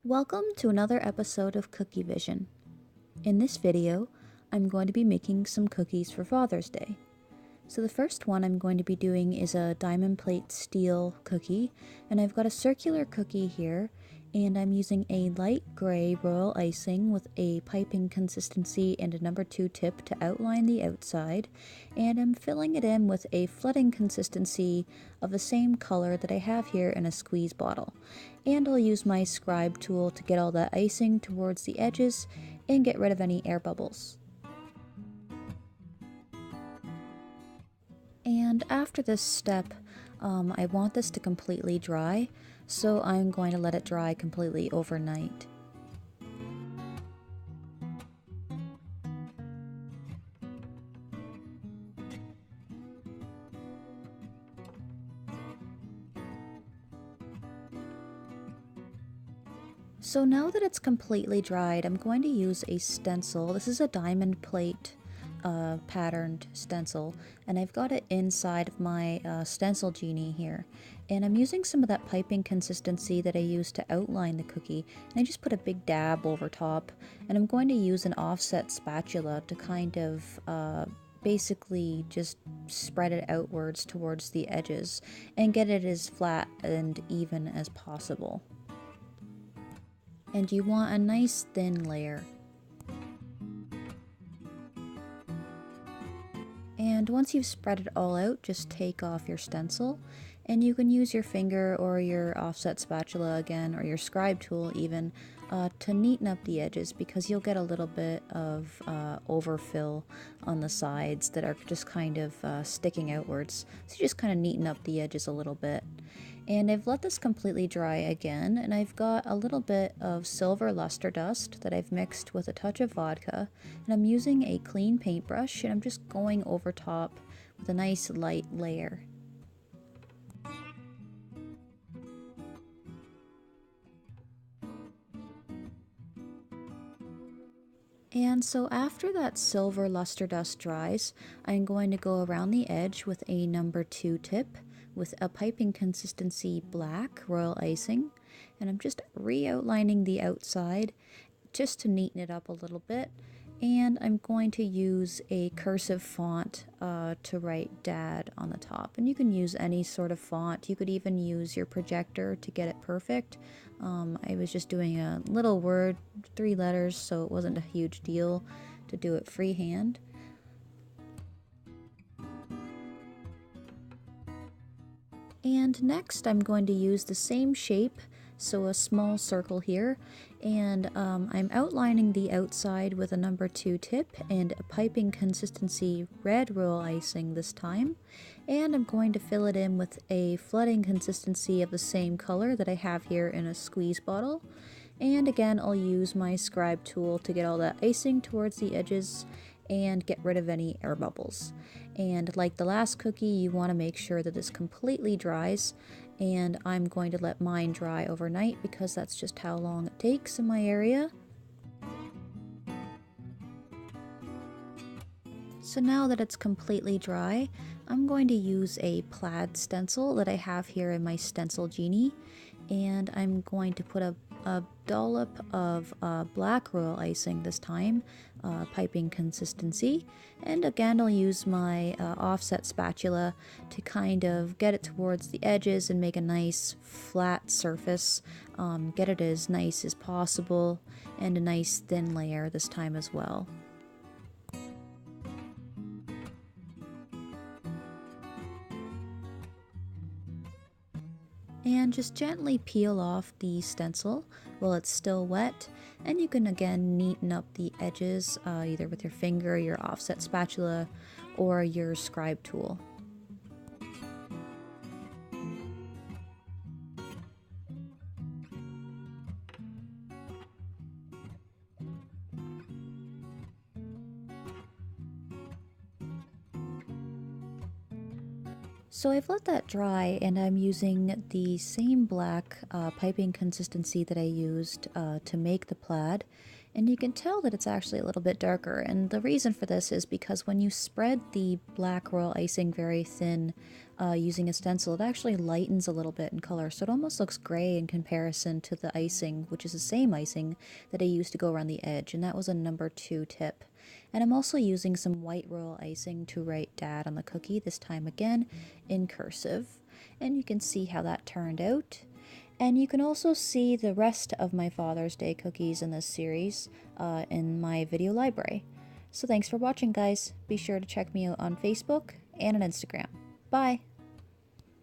Welcome to another episode of Cookie Vision. In this video, I'm going to be making some cookies for Father's Day. So the first one I'm going to be doing is a diamond plate steel cookie, and I've got a circular cookie here, and I'm using a light gray royal icing with a piping consistency and a number 2 tip to outline the outside, and I'm filling it in with a flooding consistency of the same color that I have here in a squeeze bottle. And I'll use my scribe tool to get all that icing towards the edges and get rid of any air bubbles. And after this step, I want this to completely dry, so I'm going to let it dry completely overnight. So now that it's completely dried, I'm going to use a stencil. This is a diamond plate patterned stencil, and I've got it inside of my stencil genie here, and I'm using some of that piping consistency that I used to outline the cookie, and I just put a big dab over top, and I'm going to use an offset spatula to kind of basically just spread it outwards towards the edges and get it as flat and even as possible. And you want a nice thin layer. And once you've spread it all out, just take off your stencil, and you can use your finger or your offset spatula again, or your scribe tool even, to neaten up the edges, because you'll get a little bit of overfill on the sides that are just kind of sticking outwards. So you just kind of neaten up the edges a little bit. And I've let this completely dry again, and I've got a little bit of silver luster dust that I've mixed with a touch of vodka, and I'm using a clean paintbrush, and I'm just going over top with a nice light layer. And so after that silver luster dust dries, I'm going to go around the edge with a number 2 tip with a piping consistency black royal icing, and I'm just re-outlining the outside just to neaten it up a little bit. And I'm going to use a cursive font to write Dad on the top. And you can use any sort of font. You could even use your projector to get it perfect. I was just doing a little word, 3 letters, so it wasn't a huge deal to do it freehand. And next I'm going to use the same shape, so a small circle here, and I'm outlining the outside with a number 2 tip and a piping consistency red royal icing this time, and I'm going to fill it in with a flooding consistency of the same color that I have here in a squeeze bottle. And again, I'll use my scribe tool to get all that icing towards the edges and get rid of any air bubbles. And like the last cookie, you want to make sure that this completely dries, and I'm going to let mine dry overnight because that's just how long it takes in my area. So now that it's completely dry, I'm going to use a plaid stencil that I have here in my stencil genie, and I'm going to put a dollop of black royal icing this time, piping consistency, and again I'll use my offset spatula to kind of get it towards the edges and make a nice flat surface, get it as nice as possible, and a nice thin layer this time as well. And just gently peel off the stencil while it's still wet, and you can again neaten up the edges either with your finger, your offset spatula, or your scribe tool. So I've let that dry, and I'm using the same black piping consistency that I used to make the plaid, And you can tell that it's actually a little bit darker, and the reason for this is because when you spread the black royal icing very thin using a stencil, it actually lightens a little bit in color, so it almost looks gray in comparison to the icing, which is the same icing that I used to go around the edge, and that was a number 2 tip. And I'm also using some white royal icing to write Dad on the cookie, this time again in cursive, and you can see how that turned out. And you can also see the rest of my Father's Day cookies in this series in my video library. So thanks for watching, guys. Be sure to check me out on Facebook and on Instagram. Bye!